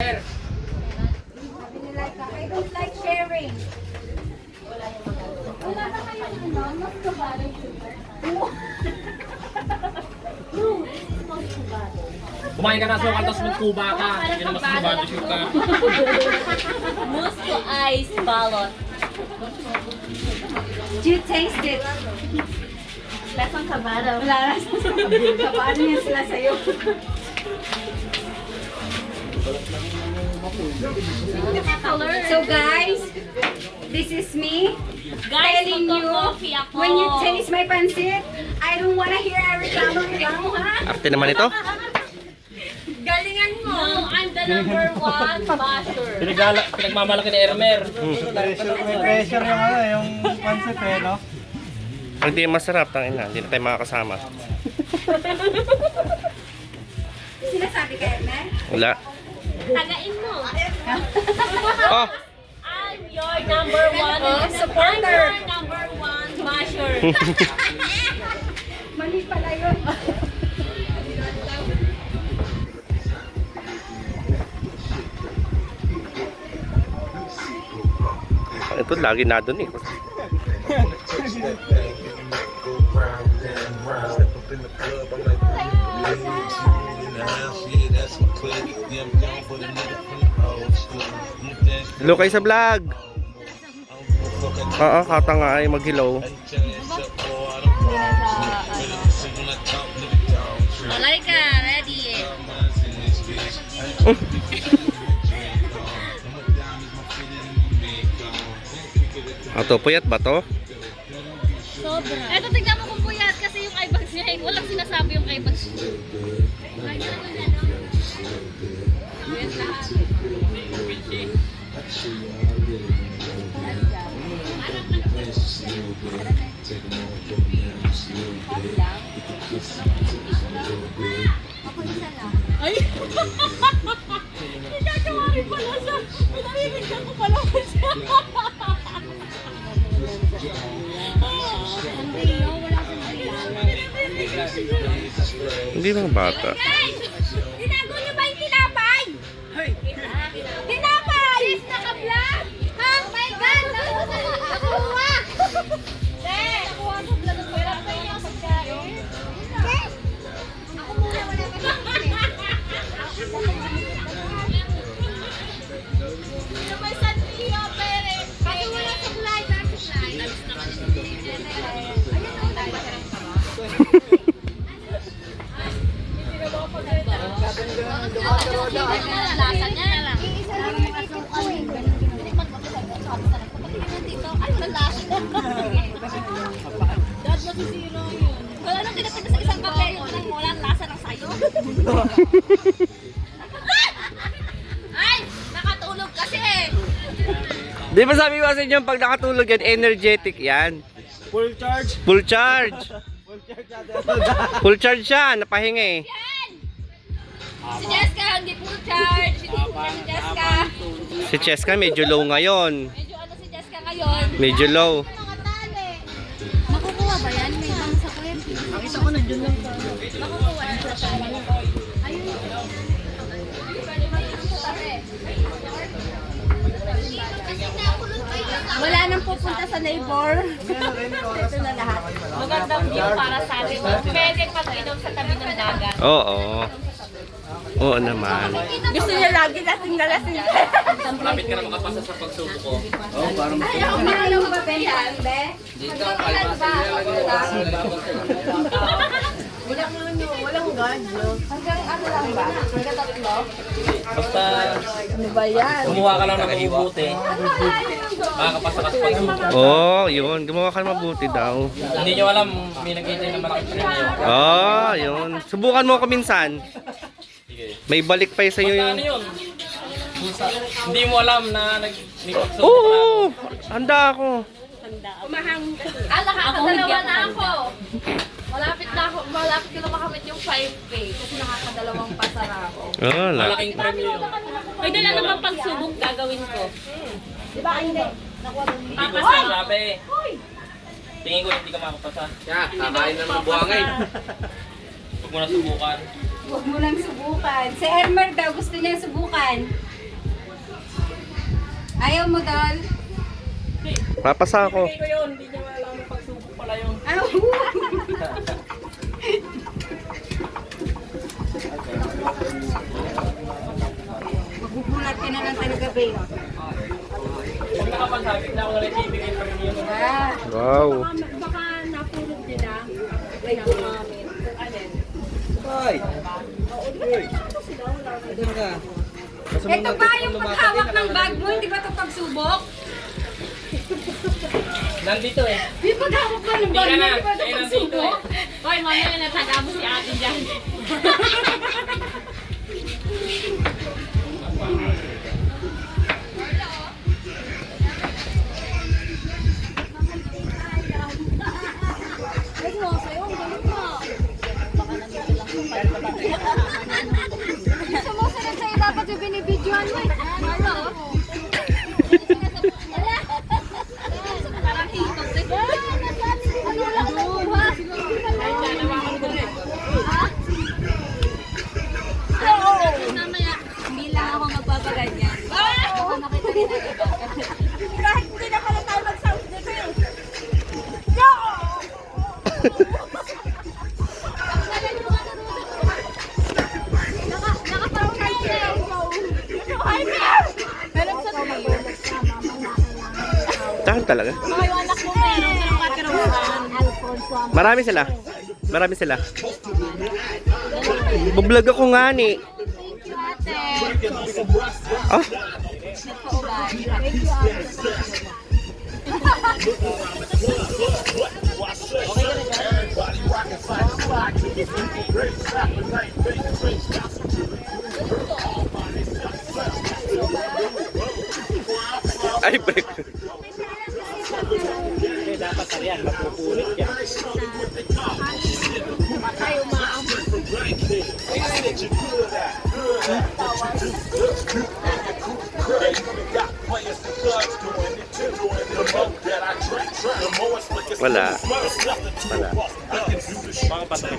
I don't like sharing. Wala na kayong ano, mas kabalan sugar. Kumain ka na sukal, tapos magkuba ka. Hindi na mas kubado sugar. Mousse to ice balot. Do you taste it? Lasang kabado. Wala na. Kabalan yan sila sa'yo. So guys, this is me telling you, magko-coffee ako. when you taste my pancit, I don't wanna hear reklamo ha? Arte naman ito. Galingan mo! No, I'm the number one basher. Pinagmamalaki ni Ermer. May pressure yung ano, yung concept eh, no? Ang di masarap, tangina. Hindi na tayo makakasama. Sinasabi ka, Edna? Wala. Tagain mo. Oh! I'm your number one. supporter. I'm your number one basher. Mali pala yun. Ito lagi na doon eh. Hello kayo sa vlog. Oo, kata nga ay mag-hello. Malay ka, ready eh. Ito, puyat ba to? Sobra. Eto, tignan mo kung puyat kasi yung eyebags niya, walang sinasabi yung eyebags niya. Ay! Nagkagawa rin pala sa... Narinig ko pala sa... Hindi mga bata. Tinago niyo ba yung tinapay? Tinapay! Sis, naka-vlog! Ha? Oh my God! Nakuha! Nakuha sa vlog. Pwera pa yung pagkain. Ako muna, wala pa may santiyo, pere. Kasi wala sa vlog. Lasa niya na lang. Isa lang yung asukal. Wala nang tinapita sa isang kape yung nang walang lasa ng sayo. Ay! Nakatulog kasi eh! Di ba sabi ko sa inyo, pag nakatulog yan, energetic yan. Full charge. Full charge. Full charge natin. Full charge siya, napahinga eh. Si Jessica, hindi full charge. Si Jessica. Si Cheska medyo low ngayon. Medyo ano si Jessica ngayon. Medyo low. Makukuha ba yan? May ibang sa kwent. Ang isa ko nandiyon lang pa. Makukuha yan sa tabi. Ayun. Wala nang pupunta sa neighbor. Ito na lahat. Magandang view para sa atin. Pwede pag-inom sa tabi ng dagat. Oo. Oo naman. Gusto niya lagi lasing na lasing. Malapit ka na makapasa sa pagsubo ko. Ay, ako na lang mabentahan, be. Magkakalan ba? Walang guard, no? Hanggang ano lang ba? Hanggang tatlo? Basta Ano ba yan? kumuha ka lang ng mabuti. Makakapasa ka sa pagsubo. Oo, yun. Gumawa ka mabuti daw. Hindi nyo alam, may nakita ng malaking premyo. Oo, yun. Subukan mo ko minsan. Sige. May balik pa sa iyo Basta yun. ano yun? Hindi mo alam na may pagsubo ka. Oo! Handa ako. Nakakadalawa na ako. Malapit ko na makamit yung 5K kasi nakakadalawang pasara ako. Oo, Malaking premyo yun. Ay, dala naman pagsubok gagawin ko. Di ba, hindi? Basta sabi. Tingin ko hindi ka makapasa. Kakain na ng buhangin. Huwag mo na subukan. Huwag mo lang subukan. Si Elmer daw gusto niya subukan. Ayaw mo, Dol? Papasa ako. Tingin ko yun, hindi niya alam na pagsubok pala yun. Ayaw. Magugulat ka na lang talaga, babe. Kung nakapagsabit na ako na nagbibigay pa rin yun. Ah. Wow. Baka napulog nila. Like, namin. Alin? Ito ba yung paghawak ng bag mo? Hindi ba ito pagsubok? Nandito eh. Yung paghawak ba ng Hindi bag ka mo? na. Hindi ba ito Ayun, nandito pagsubok? eh. Hoy, mamaya nataga mo si ate dyan. Sumusunod sa'yo dapat yung binibidyoan mo eh. Ano? Parang hitong din. Ano lang nakuha? Ay, sana ako ko eh. Mamaya, hindi lang ako magpapaganyan. Baka nakita rin ang iba. Kahit hindi na pala tayo mag-sound dito eh. Nakaparang kayo na yun. Ay, meron sa tree. Tahan talaga. Mga yung anak mo meron, pero katiruhan. Marami sila. Marami sila. Bablog ako nga ni. Ah? Ay, break. Dapat talian, mapupulit yan. Wala. Wala. Mga patay.